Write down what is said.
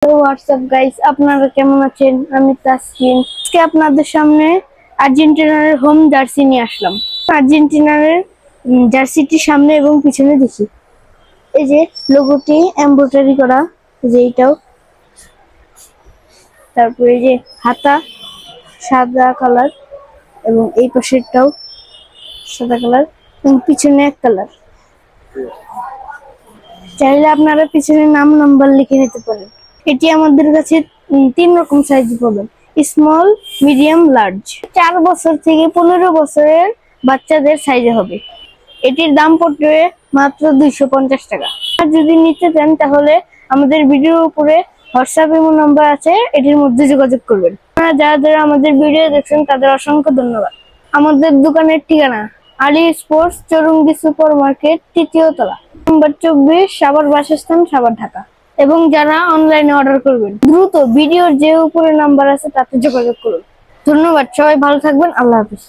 Hello WhatsApp guys, আপনারা কেমন আছেন? আমি তাসকিন। আজকে আপনাদের সামনে আর্জেন্টিনার হোম জার্সি নিয়ে আসলাম। আর্জেন্টিনার জার্সিটি সামনে এবং পিছনে দেখি। এই যে লোগোটি এমব্রয়ডারি করা, যে এইটাও। তারপরে এই যে হাতা সাদা কালার এবং এই পাশেরটাও সাদা কালার এবং পিছনে এক কালার। চাইলে আপনারা পিছনে নাম নাম্বার লিখে নিতে পারেন। এটি আমাদের কাছে 3 রকম সাইজ পাবেন: স্মল, মিডিয়াম, লার্জ। 4 বছর থেকে 15 বছরের বাচ্চাদের সাইজে হবে। এটির দাম পড়বে মাত্র 250 টাকা। আর যদি নিতে চান তাহলে আমাদের ভিডিওর উপরে হোয়াটসঅ্যাপ ইমো নাম্বার আছে, এটির মধ্যে যোগাযোগ করবেন। আপনারা যারা আমাদের ভিডিও দেখছেন তাদের অসংখ্য ধন্যবাদ। আমাদের দোকানের ঠিকানা Ali sports, Chowringhee super market, 3য় তলা, নম্বর 24, সাভার বাসস্থান, সাভার, ঢাকা। এবং যারা অনলাইনে অর্ডার করবেন, দ্রুত ভিডিওর যে উপরে নাম্বার আছে তাতে যোগাযোগ করুন। ধন্যবাদ, সবাই ভালো থাকবেন। আল্লাহ হাফেজ।